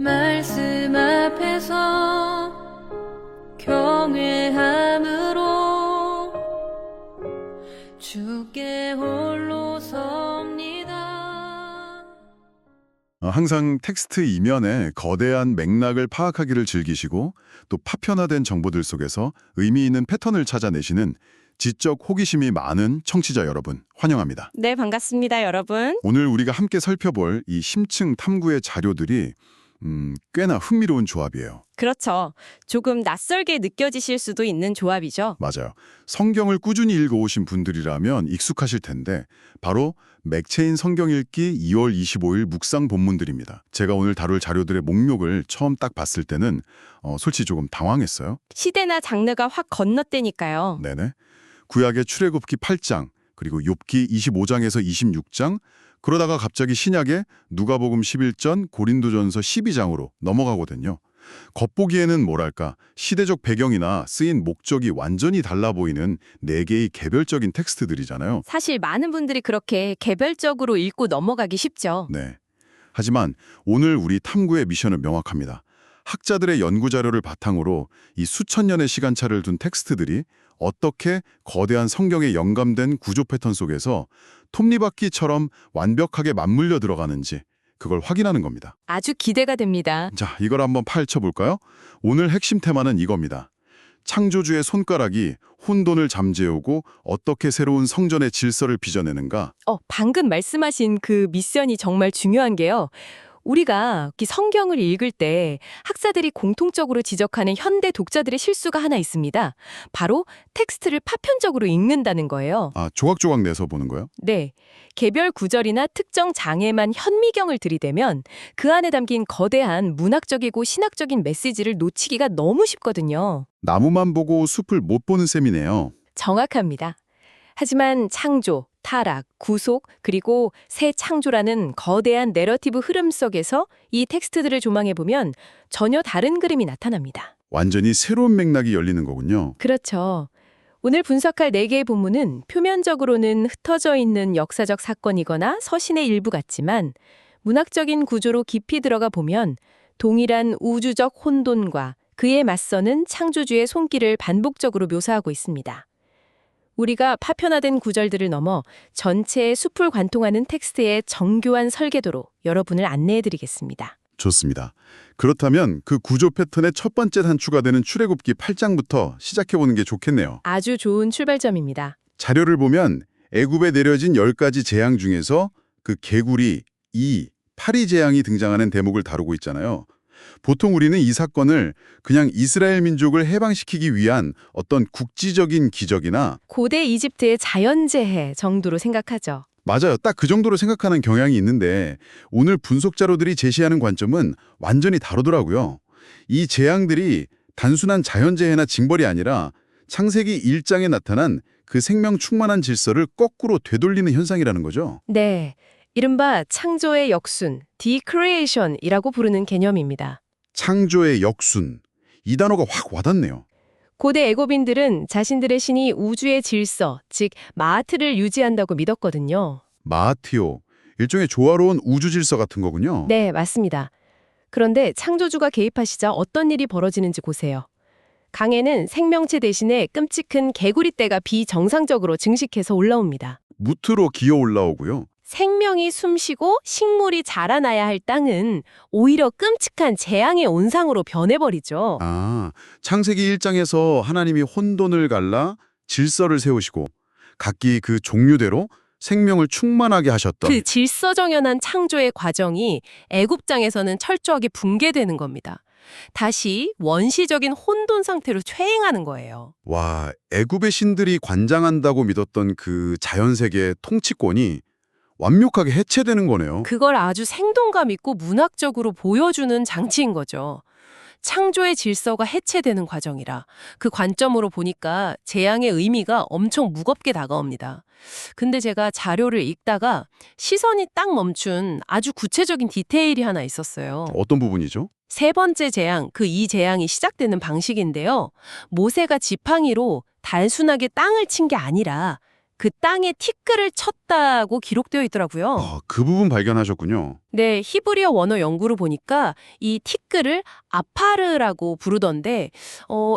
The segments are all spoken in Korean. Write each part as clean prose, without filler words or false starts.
말씀 앞에서 경외함으로 주께 홀로 섭니다. 항상 텍스트 이면에 거대한 맥락을 파악하기를 즐기시고 또 파편화된 정보들 속에서 의미 있는 패턴을 찾아내시는 지적 호기심이 많은 청취자 여러분 환영합니다. 네, 반갑습니다, 여러분. 오늘 우리가 함께 살펴볼 이 심층 탐구의 자료들이 꽤나 흥미로운 조합이에요. 그렇죠. 조금 낯설게 느껴지실 수도 있는 조합이죠. 맞아요. 성경을 꾸준히 읽어오신 분들이라면 익숙하실 텐데 바로 맥체인 성경 읽기 2월 25일 묵상 본문들입니다. 제가 오늘 다룰 자료들의 목록을 처음 딱 봤을 때는 솔직히 조금 당황했어요. 시대나 장르가 확 건너때니까요. 네네. 구약의 출애굽기 8장, 그리고 욥기 25장에서 26장, 그러다가 갑자기 신약의 누가복음 11전, 고린도전서 12장으로 넘어가거든요. 겉보기에는 뭐랄까 시대적 배경이나 쓰인 목적이 완전히 달라 보이는 네 개의 개별적인 텍스트들이잖아요. 사실 많은 분들이 그렇게 개별적으로 읽고 넘어가기 쉽죠. 네. 하지만 오늘 우리 탐구의 미션은 명확합니다. 학자들의 연구 자료를 바탕으로 이 수천 년의 시간차를 둔 텍스트들이 어떻게 거대한 성경에 영감된 구조 패턴 속에서 톱니바퀴처럼 완벽하게 맞물려 들어가는지 그걸 확인하는 겁니다. 아주 기대가 됩니다. 자, 이걸 한번 파헤쳐 볼까요? 오늘 핵심 테마는 이겁니다. 창조주의 손가락이 혼돈을 잠재우고 어떻게 새로운 성전의 질서를 빚어내는가? 방금 말씀하신 그 미션이 정말 중요한 게요. 우리가 이 성경을 읽을 때 학자들이 공통적으로 지적하는 현대 독자들의 실수가 하나 있습니다. 바로 텍스트를 파편적으로 읽는다는 거예요. 아, 조각조각 내서 보는 거요? 네. 개별 구절이나 특정 장에만 현미경을 들이대면 그 안에 담긴 거대한 문학적이고 신학적인 메시지를 놓치기가 너무 쉽거든요. 나무만 보고 숲을 못 보는 셈이네요. 정확합니다. 하지만 창조, 타락, 구속, 그리고 새 창조라는 거대한 내러티브 흐름 속에서 이 텍스트들을 조망해보면 전혀 다른 그림이 나타납니다. 완전히 새로운 맥락이 열리는 거군요. 그렇죠. 오늘 분석할 4개의 본문은 표면적으로는 흩어져 있는 역사적 사건이거나 서신의 일부 같지만 문학적인 구조로 깊이 들어가 보면 동일한 우주적 혼돈과 그에 맞서는 창조주의 손길을 반복적으로 묘사하고 있습니다. 우리가 파편화된 구절들을 넘어 전체의 숲을 관통하는 텍스트의 정교한 설계도로 여러분을 안내해드리겠습니다. 좋습니다. 그렇다면 그 구조 패턴의 첫 번째 단추가 되는 출애굽기 8장부터 시작해보는 게 좋겠네요. 아주 좋은 출발점입니다. 자료를 보면 애굽에 내려진 10가지 재앙 중에서 그 개구리, 파리 재앙이 등장하는 대목을 다루고 있잖아요. 보통 우리는 이 사건을 그냥 이스라엘 민족을 해방시키기 위한 어떤 국지적인 기적이나 고대 이집트의 자연재해 정도로 생각하죠. 맞아요. 딱 그 정도로 생각하는 경향이 있는데 오늘 분석 자료들이 제시하는 관점은 완전히 다르더라고요. 이 재앙들이 단순한 자연재해나 징벌이 아니라 창세기 1장에 나타난 그 생명 충만한 질서를 거꾸로 되돌리는 현상이라는 거죠. 네, 이른바 창조의 역순, decreation이라고 부르는 개념입니다. 창조의 역순. 이 단어가 확 와닿네요. 고대 애고빈들은 자신들의 신이 우주의 질서, 즉 마아트를 유지한다고 믿었거든요. 마아티오. 일종의 조화로운 우주 질서 같은 거군요. 네, 맞습니다. 그런데 창조주가 개입하시자 어떤 일이 벌어지는지 보세요. 강에는 생명체 대신에 끔찍한 개구리떼가 비정상적으로 증식해서 올라옵니다. 무트로 기어 올라오고요. 생명이 숨쉬고 식물이 자라나야 할 땅은 오히려 끔찍한 재앙의 온상으로 변해버리죠. 아, 창세기 1장에서 하나님이 혼돈을 갈라 질서를 세우시고 각기 그 종류대로 생명을 충만하게 하셨던 그 질서정연한 창조의 과정이 애굽장에서는 철저하게 붕괴되는 겁니다. 다시 원시적인 혼돈 상태로 퇴행하는 거예요. 와, 애굽의 신들이 관장한다고 믿었던 그 자연세계의 통치권이 완벽하게 해체되는 거네요. 그걸 아주 생동감 있고 문학적으로 보여주는 장치인 거죠. 창조의 질서가 해체되는 과정이라 그 관점으로 보니까 재앙의 의미가 엄청 무겁게 다가옵니다. 근데 제가 자료를 읽다가 시선이 딱 멈춘 아주 구체적인 디테일이 하나 있었어요. 어떤 부분이죠? 세 번째 재앙, 이 재앙이 시작되는 방식인데요. 모세가 지팡이로 단순하게 땅을 친 게 아니라 그 땅에 티끌을 쳤다고 기록되어 있더라고요. 그 부분 발견하셨군요. 네, 히브리어 원어 연구를 보니까 이 티끌을 아파르라고 부르던데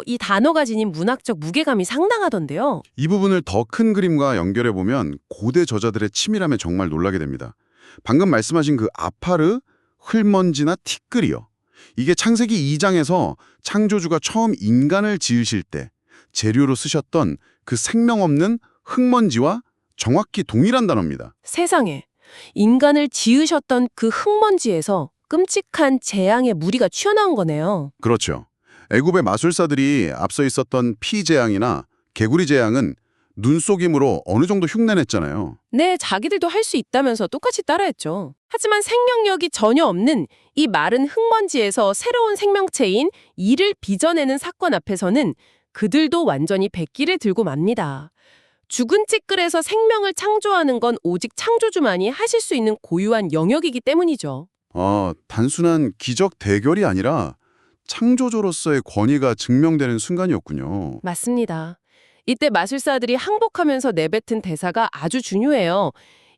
이 단어가 지닌 문학적 무게감이 상당하던데요. 이 부분을 더 큰 그림과 연결해 보면 고대 저자들의 치밀함에 정말 놀라게 됩니다. 방금 말씀하신 그 아파르, 흙먼지나 티끌이요. 이게 창세기 2장에서 창조주가 처음 인간을 지으실 때 재료로 쓰셨던 그 생명 없는 흙먼지와 정확히 동일한 단어입니다. 세상에, 인간을 지으셨던 그 흙먼지에서 끔찍한 재앙의 무리가 튀어나온 거네요. 그렇죠. 애굽의 마술사들이 앞서 있었던 피 재앙이나 개구리 재앙은 눈속임으로 어느 정도 흉내냈잖아요. 네, 자기들도 할 수 있다면서 똑같이 따라했죠. 하지만 생명력이 전혀 없는 이 마른 흙먼지에서 새로운 생명체인 이를 빚어내는 사건 앞에서는 그들도 완전히 백기를 들고 맙니다. 죽은 찌끌에서 생명을 창조하는 건 오직 창조주만이 하실 수 있는 고유한 영역이기 때문이죠. 단순한 기적 대결이 아니라 창조주로서의 권위가 증명되는 순간이었군요. 맞습니다. 이때 마술사들이 항복하면서 내뱉은 대사가 아주 중요해요.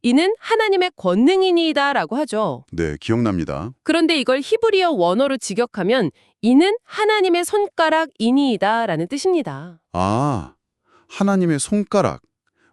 이는 하나님의 권능이니이다 라고 하죠. 네, 기억납니다. 그런데 이걸 히브리어 원어로 직역하면 이는 하나님의 손가락이니이다 라는 뜻입니다. 하나님의 손가락.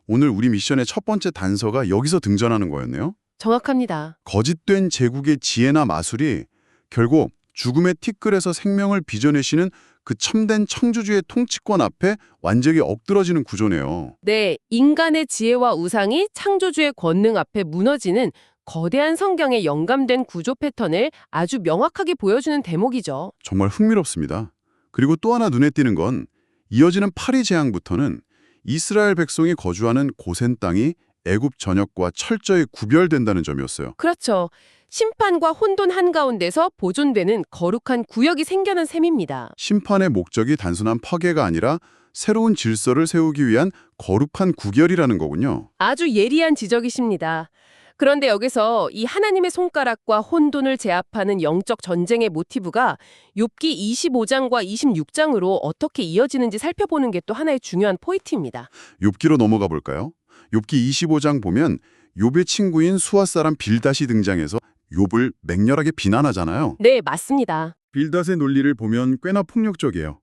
오늘 우리 미션의 첫 번째 단서가 여기서 등장하는 거였네요. 정확합니다. 거짓된 제국의 지혜나 마술이 결국 죽음의 티끌에서 생명을 빚어내시는 그 참된 창조주의 통치권 앞에 완전히 엎드러지는 구조네요. 네, 인간의 지혜와 우상이 창조주의 권능 앞에 무너지는 거대한 성경에 영감된 구조 패턴을 아주 명확하게 보여주는 대목이죠. 정말 흥미롭습니다. 그리고 또 하나 눈에 띄는 건 이어지는 파리 재앙부터는 이스라엘 백성이 거주하는 고센 땅이 애굽 전역과 철저히 구별된다는 점이었어요. 그렇죠. 심판과 혼돈 한가운데서 보존되는 거룩한 구역이 생겨난 셈입니다. 심판의 목적이 단순한 파괴가 아니라 새로운 질서를 세우기 위한 거룩한 구결이라는 거군요. 아주 예리한 지적이십니다. 그런데 여기서 이 하나님의 손가락과 혼돈을 제압하는 영적 전쟁의 모티브가 욥기 25장과 26장으로 어떻게 이어지는지 살펴보는 게 또 하나의 중요한 포인트입니다. 욥기로 넘어가 볼까요? 욥기 25장 보면 욥의 친구인 수아 사람 빌닷이 등장해서 욥을 맹렬하게 비난하잖아요. 네, 맞습니다. 빌닷의 논리를 보면 꽤나 폭력적이에요.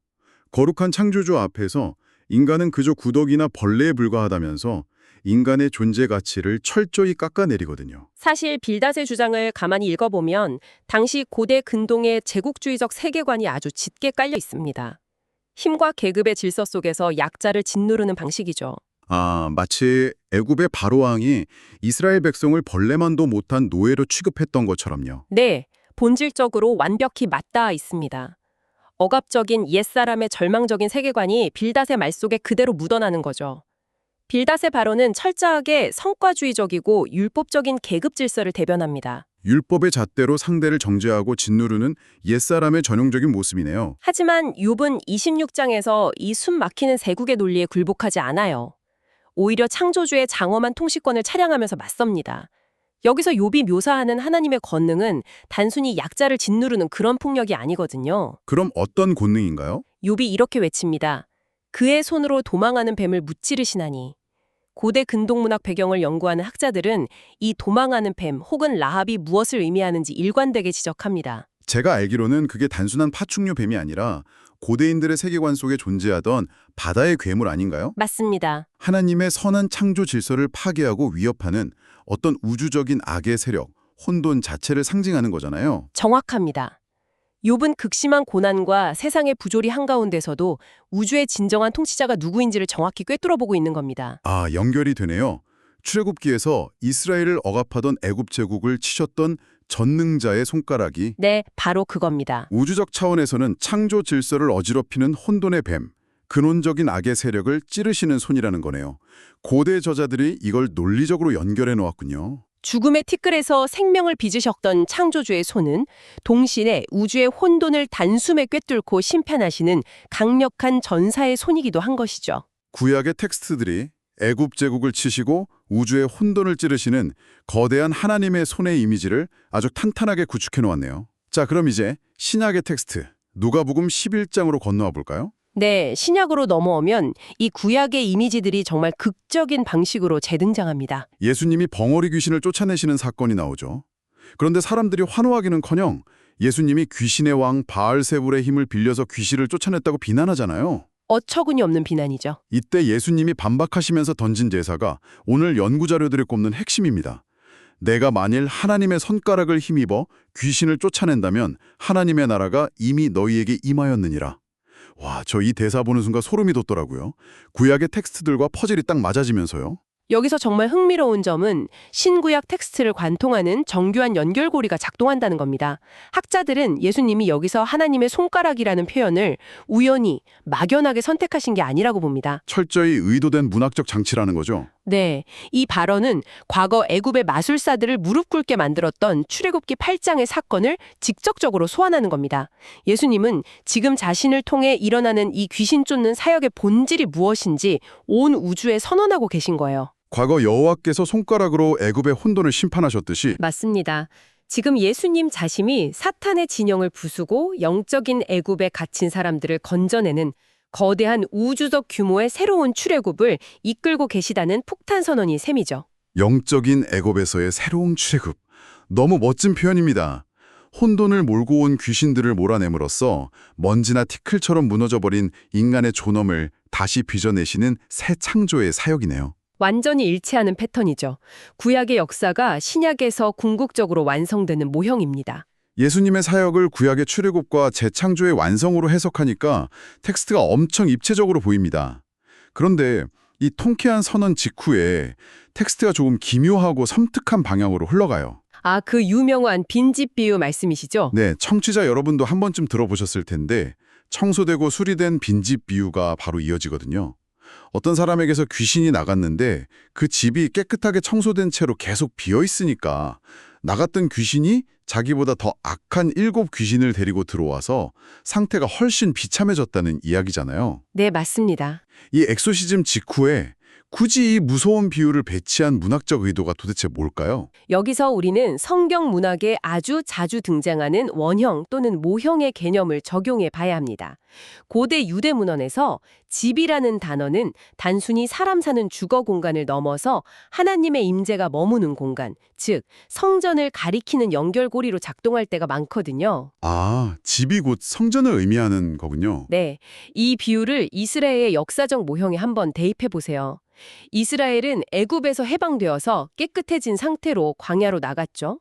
거룩한 창조주 앞에서 인간은 그저 구더기나 벌레에 불과하다면서 인간의 존재 가치를 철저히 깎아내리거든요. 사실 빌닷의 주장을 가만히 읽어보면 당시 고대 근동의 제국주의적 세계관이 아주 짙게 깔려 있습니다. 힘과 계급의 질서 속에서 약자를 짓누르는 방식이죠. 마치 애굽의 바로왕이 이스라엘 백성을 벌레만도 못한 노예로 취급했던 것처럼요. 네, 본질적으로 완벽히 맞닿아 있습니다. 억압적인 옛사람의 절망적인 세계관이 빌닷의 말 속에 그대로 묻어나는 거죠. 빌닷의 발언은 철저하게 성과주의적이고 율법적인 계급 질서를 대변합니다. 율법의 잣대로 상대를 정죄하고 짓누르는 옛사람의 전형적인 모습이네요. 하지만 욥은 26장에서 이 숨 막히는 세국의 논리에 굴복하지 않아요. 오히려 창조주의 장엄한 통치권을 찬양하면서 맞섭니다. 여기서 욥이 묘사하는 하나님의 권능은 단순히 약자를 짓누르는 그런 폭력이 아니거든요. 그럼 어떤 권능인가요? 욥이 이렇게 외칩니다. 그의 손으로 도망하는 뱀을 무찌르시나니. 고대 근동문학 배경을 연구하는 학자들은 이 도망하는 뱀 혹은 라합이 무엇을 의미하는지 일관되게 지적합니다. 제가 알기로는 그게 단순한 파충류 뱀이 아니라 고대인들의 세계관 속에 존재하던 바다의 괴물 아닌가요? 맞습니다. 하나님의 선한 창조 질서를 파괴하고 위협하는 어떤 우주적인 악의 세력, 혼돈 자체를 상징하는 거잖아요. 정확합니다. 욥은 극심한 고난과 세상의 부조리 한가운데서도 우주의 진정한 통치자가 누구인지를 정확히 꿰뚫어보고 있는 겁니다. 연결이 되네요. 출애굽기에서 이스라엘을 억압하던 애굽 제국을 치셨던 전능자의 손가락이 네, 바로 그겁니다. 우주적 차원에서는 창조 질서를 어지럽히는 혼돈의 뱀, 근원적인 악의 세력을 찌르시는 손이라는 거네요. 고대 저자들이 이걸 논리적으로 연결해 놓았군요. 죽음의 티끌에서 생명을 빚으셨던 창조주의 손은 동시에 우주의 혼돈을 단숨에 꿰뚫고 심판하시는 강력한 전사의 손이기도 한 것이죠. 구약의 텍스트들이 애굽 제국을 치시고 우주의 혼돈을 찌르시는 거대한 하나님의 손의 이미지를 아주 탄탄하게 구축해 놓았네요. 자, 그럼 이제 신약의 텍스트 누가복음 11장으로 건너와 볼까요? 네, 신약으로 넘어오면 이 구약의 이미지들이 정말 극적인 방식으로 재등장합니다. 예수님이 벙어리 귀신을 쫓아내시는 사건이 나오죠. 그런데 사람들이 환호하기는커녕 예수님이 귀신의 왕 바알세불의 힘을 빌려서 귀신을 쫓아냈다고 비난하잖아요. 어처구니 없는 비난이죠. 이때 예수님이 반박하시면서 던진 제사가 오늘 연구자료들이 꼽는 핵심입니다. 내가 만일 하나님의 손가락을 힘입어 귀신을 쫓아낸다면 하나님의 나라가 이미 너희에게 임하였느니라. 와, 저 이 대사 보는 순간 소름이 돋더라고요. 구약의 텍스트들과 퍼즐이 딱 맞아지면서요. 여기서 정말 흥미로운 점은 신구약 텍스트를 관통하는 정교한 연결고리가 작동한다는 겁니다. 학자들은 예수님이 여기서 하나님의 손가락이라는 표현을 우연히 막연하게 선택하신 게 아니라고 봅니다. 철저히 의도된 문학적 장치라는 거죠. 네, 이 발언은 과거 애굽의 마술사들을 무릎 꿇게 만들었던 출애굽기 8장의 사건을 직접적으로 소환하는 겁니다. 예수님은 지금 자신을 통해 일어나는 이 귀신 쫓는 사역의 본질이 무엇인지 온 우주에 선언하고 계신 거예요. 과거 여호와께서 손가락으로 애굽의 혼돈을 심판하셨듯이 맞습니다. 지금 예수님 자신이 사탄의 진영을 부수고 영적인 애굽에 갇힌 사람들을 건져내는 거대한 우주적 규모의 새로운 출애굽을 이끌고 계시다는 폭탄 선언이 셈이죠. 영적인 애굽에서의 새로운 출애굽. 너무 멋진 표현입니다. 혼돈을 몰고 온 귀신들을 몰아내므로써 먼지나 티끌처럼 무너져버린 인간의 존엄을 다시 빚어내시는 새 창조의 사역이네요. 완전히 일치하는 패턴이죠. 구약의 역사가 신약에서 궁극적으로 완성되는 모형입니다. 예수님의 사역을 구약의 출애굽과 재창조의 완성으로 해석하니까 텍스트가 엄청 입체적으로 보입니다. 그런데 이 통쾌한 선언 직후에 텍스트가 조금 기묘하고 섬뜩한 방향으로 흘러가요. 아, 그 유명한 빈집 비유 말씀이시죠? 네, 청취자 여러분도 한 번쯤 들어보셨을 텐데 청소되고 수리된 빈집 비유가 바로 이어지거든요. 어떤 사람에게서 귀신이 나갔는데 그 집이 깨끗하게 청소된 채로 계속 비어있으니까 나갔던 귀신이 자기보다 더 악한 7 귀신을 데리고 들어와서 상태가 훨씬 비참해졌다는 이야기잖아요. 네, 맞습니다. 이 엑소시즘 직후에 굳이 이 무서운 비유를 배치한 문학적 의도가 도대체 뭘까요? 여기서 우리는 성경 문학에 아주 자주 등장하는 원형 또는 모형의 개념을 적용해 봐야 합니다. 고대 유대 문헌에서 집이라는 단어는 단순히 사람 사는 주거 공간을 넘어서 하나님의 임재가 머무는 공간, 즉 성전을 가리키는 연결고리로 작동할 때가 많거든요. 아, 집이 곧 성전을 의미하는 거군요. 네, 이 비유를 이스라엘의 역사적 모형에 한번 대입해 보세요. 이스라엘은 애굽에서 해방되어서 깨끗해진 상태로 광야로 나갔죠.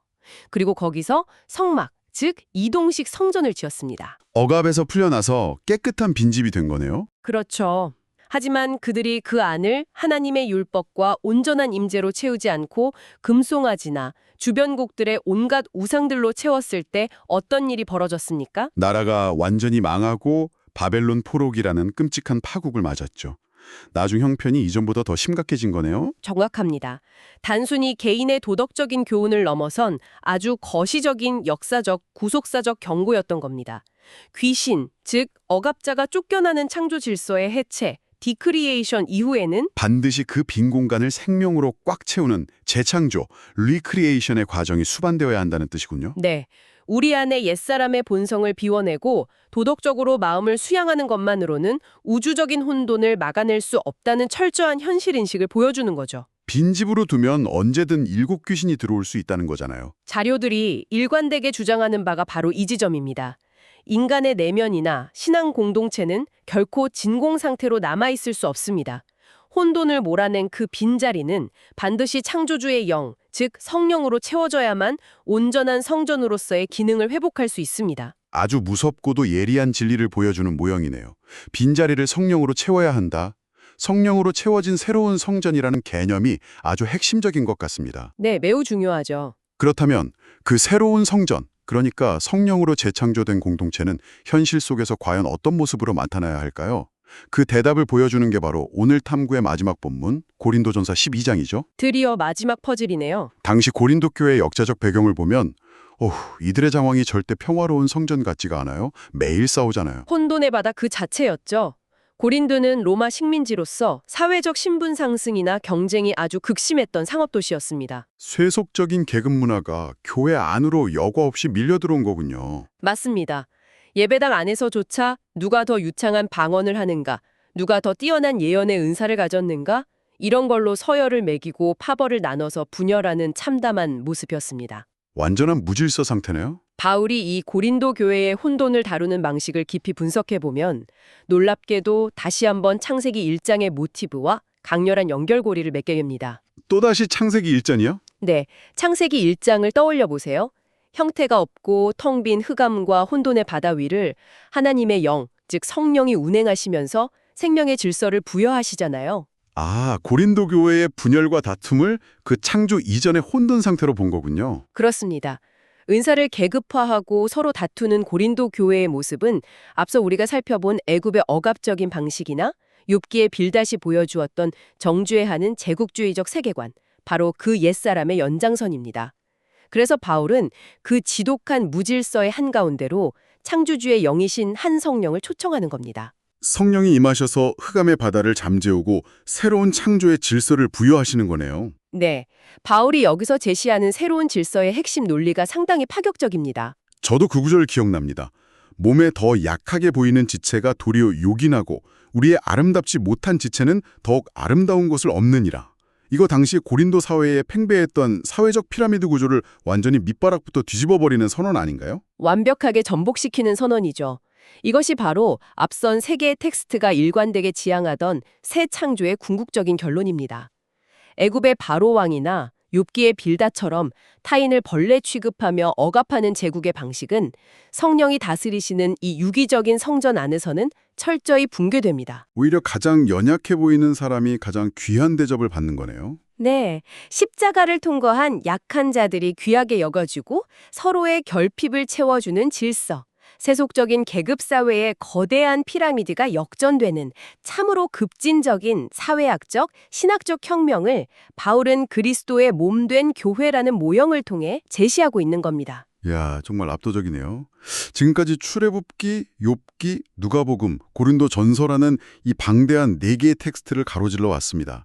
그리고 거기서 성막, 즉 이동식 성전을 지었습니다. 억압에서 풀려나서 깨끗한 빈집이 된 거네요. 그렇죠. 하지만 그들이 그 안을 하나님의 율법과 온전한 임재로 채우지 않고 금송아지나 주변국들의 온갖 우상들로 채웠을 때 어떤 일이 벌어졌습니까? 나라가 완전히 망하고 바벨론 포로기라는 끔찍한 파국을 맞았죠. 나중 형편이 이전보다 더 심각해진 거네요. 정확합니다. 단순히 개인의 도덕적인 교훈을 넘어선 아주 거시적인 역사적, 구속사적 경고였던 겁니다. 귀신, 즉 억압자가 쫓겨나는 창조 질서의 해체, 디크리에이션 이후에는 반드시 그 빈 공간을 생명으로 꽉 채우는 재창조, 리크리에이션의 과정이 수반되어야 한다는 뜻이군요. 네, 우리 안에 옛사람의 본성을 비워내고 도덕적으로 마음을 수양하는 것만으로는 우주적인 혼돈을 막아낼 수 없다는 철저한 현실인식을 보여주는 거죠. 빈집으로 두면 언제든 7 귀신이 들어올 수 있다는 거잖아요. 자료들이 일관되게 주장하는 바가 바로 이 지점입니다. 인간의 내면이나 신앙 공동체는 결코 진공 상태로 남아있을 수 없습니다. 혼돈을 몰아낸 그 빈자리는 반드시 창조주의 영, 즉 성령으로 채워져야만 온전한 성전으로서의 기능을 회복할 수 있습니다. 아주 무섭고도 예리한 진리를 보여주는 모형이네요. 빈자리를 성령으로 채워야 한다. 성령으로 채워진 새로운 성전이라는 개념이 아주 핵심적인 것 같습니다. 네, 매우 중요하죠. 그렇다면 그 새로운 성전, 그러니까 성령으로 재창조된 공동체는 현실 속에서 과연 어떤 모습으로 나타나야 할까요? 그 대답을 보여주는 게 바로 오늘 탐구의 마지막 본문 고린도전서 12장이죠. 드디어 마지막 퍼즐이네요. 당시 고린도 교회의 역사적 배경을 보면 이들의 상황이 절대 평화로운 성전 같지가 않아요. 매일 싸우잖아요. 혼돈의 바다 그 자체였죠. 고린도는 로마 식민지로서 사회적 신분 상승이나 경쟁이 아주 극심했던 상업도시였습니다. 쇠속적인 계급 문화가 교회 안으로 여과 없이 밀려들어온 거군요. 맞습니다. 예배당 안에서조차 누가 더 유창한 방언을 하는가, 누가 더 뛰어난 예언의 은사를 가졌는가, 이런 걸로 서열을 매기고 파벌을 나눠서 분열하는 참담한 모습이었습니다. 완전한 무질서 상태네요. 바울이 이 고린도 교회의 혼돈을 다루는 방식을 깊이 분석해보면 놀랍게도 다시 한번 창세기 1장의 모티브와 강렬한 연결고리를 맺게 됩니다. 또다시 창세기 1장이요? 네, 창세기 1장을 떠올려 보세요. 형태가 없고 텅 빈 흑암과 혼돈의 바다 위를 하나님의 영, 즉 성령이 운행하시면서 생명의 질서를 부여하시잖아요. 아, 고린도 교회의 분열과 다툼을 그 창조 이전의 혼돈 상태로 본 거군요. 그렇습니다. 은사를 계급화하고 서로 다투는 고린도 교회의 모습은 앞서 우리가 살펴본 애굽의 억압적인 방식이나 욥기의 빌닷이 보여주었던 정죄하는 제국주의적 세계관, 바로 그 옛사람의 연장선입니다. 그래서 바울은 그 지독한 무질서의 한가운데로 창조주의 영이신 한 성령을 초청하는 겁니다. 성령이 임하셔서 흑암의 바다를 잠재우고 새로운 창조의 질서를 부여하시는 거네요. 네, 바울이 여기서 제시하는 새로운 질서의 핵심 논리가 상당히 파격적입니다. 저도 그 구절 기억납니다. 몸에 더 약하게 보이는 지체가 도리어 요긴하고 우리의 아름답지 못한 지체는 더욱 아름다운 것을 얻느니라. 이거 당시 고린도 사회에 팽배했던 사회적 피라미드 구조를 완전히 밑바닥부터 뒤집어버리는 선언 아닌가요? 완벽하게 전복시키는 선언이죠. 이것이 바로 앞선 세 개의 텍스트가 일관되게 지향하던 새 창조의 궁극적인 결론입니다. 애굽의 바로 왕이나 욥기의 빌닷처럼 타인을 벌레 취급하며 억압하는 제국의 방식은 성령이 다스리시는 이 유기적인 성전 안에서는 철저히 붕괴됩니다. 오히려 가장 연약해 보이는 사람이 가장 귀한 대접을 받는 거네요. 네, 십자가를 통과한 약한 자들이 귀하게 여겨지고 서로의 결핍을 채워주는 질서. 세속적인 계급사회의 거대한 피라미드가 역전되는 참으로 급진적인 사회학적, 신학적 혁명을 바울은 그리스도의 몸된 교회라는 모형을 통해 제시하고 있는 겁니다. 이야, 정말 압도적이네요. 지금까지 출애굽기, 욥기, 누가복음, 고린도 전서라는 이 방대한 4개의 텍스트를 가로질러 왔습니다.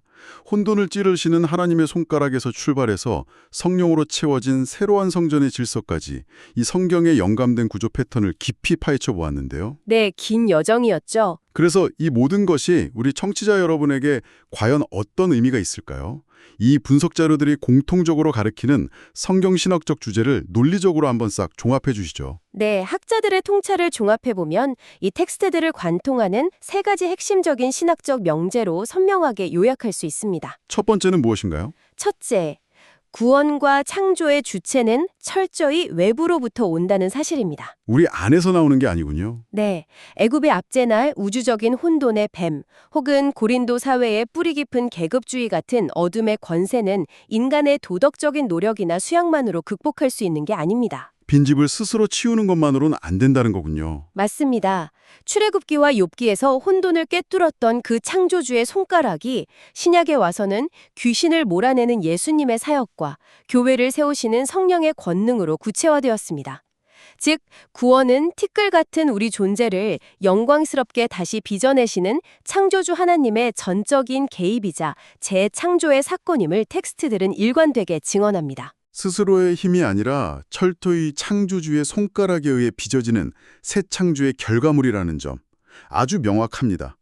혼돈을 찌르시는 하나님의 손가락에서 출발해서 성령으로 채워진 새로운 성전의 질서까지 이 성경에 영감된 구조 패턴을 깊이 파헤쳐 보았는데요. 네, 긴 여정이었죠. 그래서 이 모든 것이 우리 청취자 여러분에게 과연 어떤 의미가 있을까요? 이 분석 자료들이 공통적으로 가리키는 성경신학적 주제를 논리적으로 한번 싹 종합해 주시죠. 네, 학자들의 통찰을 종합해보면 이 텍스트들을 관통하는 3가지 핵심적인 신학적 명제로 선명하게 요약할 수 있습니다. 첫 번째는 무엇인가요? 첫째, 구원과 창조의 주체는 철저히 외부로부터 온다는 사실입니다. 우리 안에서 나오는 게 아니군요. 네, 애굽의 압제날 우주적인 혼돈의 뱀, 혹은 고린도 사회의 뿌리 깊은 계급주의 같은 어둠의 권세는 인간의 도덕적인 노력이나 수양만으로 극복할 수 있는 게 아닙니다. 빈집을 스스로 치우는 것만으로는 안 된다는 거군요. 맞습니다. 출애굽기와 욥기에서 혼돈을 꿰뚫었던 그 창조주의 손가락이 신약에 와서는 귀신을 몰아내는 예수님의 사역과 교회를 세우시는 성령의 권능으로 구체화되었습니다. 즉, 구원은 티끌 같은 우리 존재를 영광스럽게 다시 빚어내시는 창조주 하나님의 전적인 개입이자 재창조의 사건임을 텍스트들은 일관되게 증언합니다. 스스로의 힘이 아니라 철저히 창조주의 손가락에 의해 빚어지는 새 창조의 결과물이라는 점. 아주 명확합니다.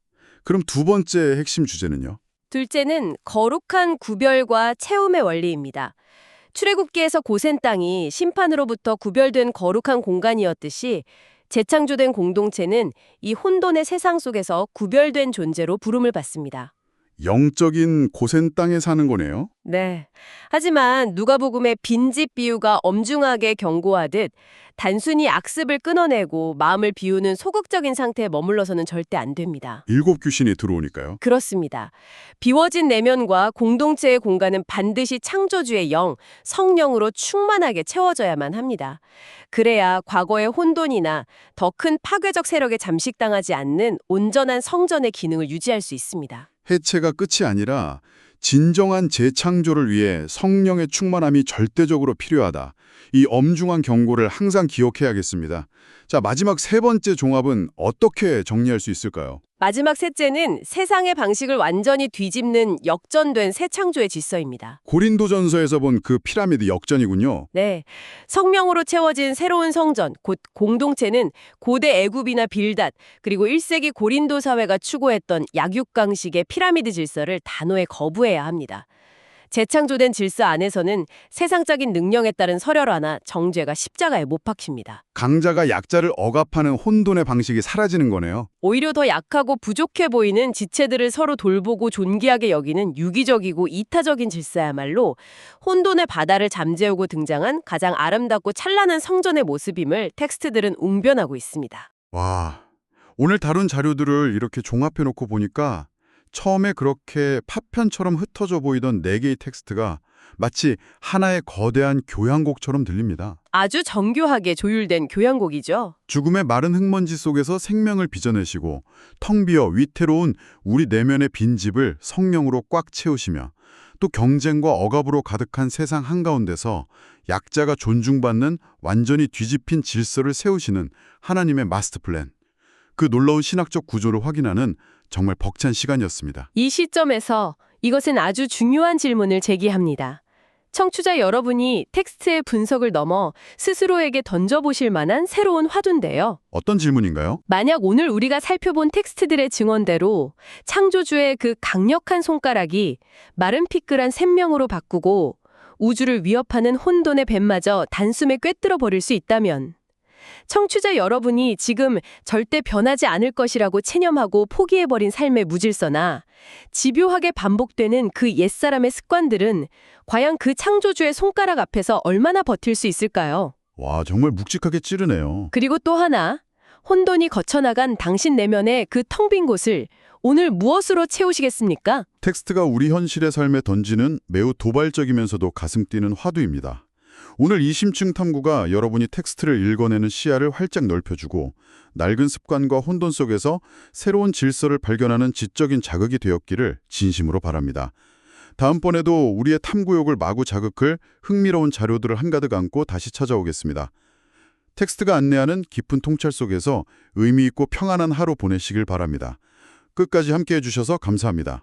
그럼 두 번째 핵심 주제는요? 둘째는 거룩한 구별과 채움의 원리입니다. 출애굽기에서 고센 땅이 심판으로부터 구별된 거룩한 공간이었듯이 재창조된 공동체는 이 혼돈의 세상 속에서 구별된 존재로 부름을 받습니다. 영적인 고센 땅에 사는 거네요. 네. 하지만 누가복음의 빈집 비유가 엄중하게 경고하듯 단순히 악습을 끊어내고 마음을 비우는 소극적인 상태에 머물러서는 절대 안 됩니다. 7 귀신이 들어오니까요. 그렇습니다. 비워진 내면과 공동체의 공간은 반드시 창조주의 영, 성령으로 충만하게 채워져야만 합니다. 그래야 과거의 혼돈이나 더 큰 파괴적 세력에 잠식당하지 않는 온전한 성전의 기능을 유지할 수 있습니다. 해체가 끝이 아니라 진정한 재창조를 위해 성령의 충만함이 절대적으로 필요하다. 이 엄중한 경고를 항상 기억해야겠습니다. 자, 마지막 세 번째 종합은 어떻게 정리할 수 있을까요? 마지막 셋째는 세상의 방식을 완전히 뒤집는 역전된 새 창조의 질서입니다. 고린도전서에서 본 그 피라미드 역전이군요. 네, 성명으로 채워진 새로운 성전, 곧 공동체는 고대 애굽이나 빌닷, 그리고 1세기 고린도 사회가 추구했던 약육강식의 피라미드 질서를 단호히 거부해야 합니다. 재창조된 질서 안에서는 세상적인 능력에 따른 설열화나 정죄가 십자가에 못 박힙니다. 강자가 약자를 억압하는 혼돈의 방식이 사라지는 거네요. 오히려 더 약하고 부족해 보이는 지체들을 서로 돌보고 존귀하게 여기는 유기적이고 이타적인 질서야말로 혼돈의 바다를 잠재우고 등장한 가장 아름답고 찬란한 성전의 모습임을 텍스트들은 웅변하고 있습니다. 와, 오늘 다룬 자료들을 이렇게 종합해놓고 보니까 처음에 그렇게 파편처럼 흩어져 보이던 4개의 텍스트가 마치 하나의 거대한 교향곡처럼 들립니다. 아주 정교하게 조율된 교향곡이죠. 죽음의 마른 흙먼지 속에서 생명을 빚어내시고 텅 비어 위태로운 우리 내면의 빈집을 성령으로 꽉 채우시며 또 경쟁과 억압으로 가득한 세상 한가운데서 약자가 존중받는 완전히 뒤집힌 질서를 세우시는 하나님의 마스터 플랜. 그 놀라운 신학적 구조를 확인하는 정말 벅찬 시간이었습니다. 이 시점에서 이것은 아주 중요한 질문을 제기합니다. 청취자 여러분이 텍스트의 분석을 넘어 스스로에게 던져보실 만한 새로운 화두인데요. 어떤 질문인가요? 만약 오늘 우리가 살펴본 텍스트들의 증언대로 창조주의 그 강력한 손가락이 마른 피끌한 생명으로 바꾸고 우주를 위협하는 혼돈의 뱀마저 단숨에 꿰뚫어 버릴 수 있다면 청취자 여러분이 지금 절대 변하지 않을 것이라고 체념하고 포기해버린 삶의 무질서나 집요하게 반복되는 그 옛사람의 습관들은 과연 그 창조주의 손가락 앞에서 얼마나 버틸 수 있을까요? 와, 정말 묵직하게 찌르네요. 그리고 또 하나, 혼돈이 거쳐나간 당신 내면의 그 텅 빈 곳을 오늘 무엇으로 채우시겠습니까? 텍스트가 우리 현실의 삶에 던지는 매우 도발적이면서도 가슴 뛰는 화두입니다. 오늘 이 심층 탐구가 여러분이 텍스트를 읽어내는 시야를 활짝 넓혀주고 낡은 습관과 혼돈 속에서 새로운 질서를 발견하는 지적인 자극이 되었기를 진심으로 바랍니다. 다음번에도 우리의 탐구욕을 마구 자극할 흥미로운 자료들을 한가득 안고 다시 찾아오겠습니다. 텍스트가 안내하는 깊은 통찰 속에서 의미 있고 평안한 하루 보내시길 바랍니다. 끝까지 함께해 주셔서 감사합니다.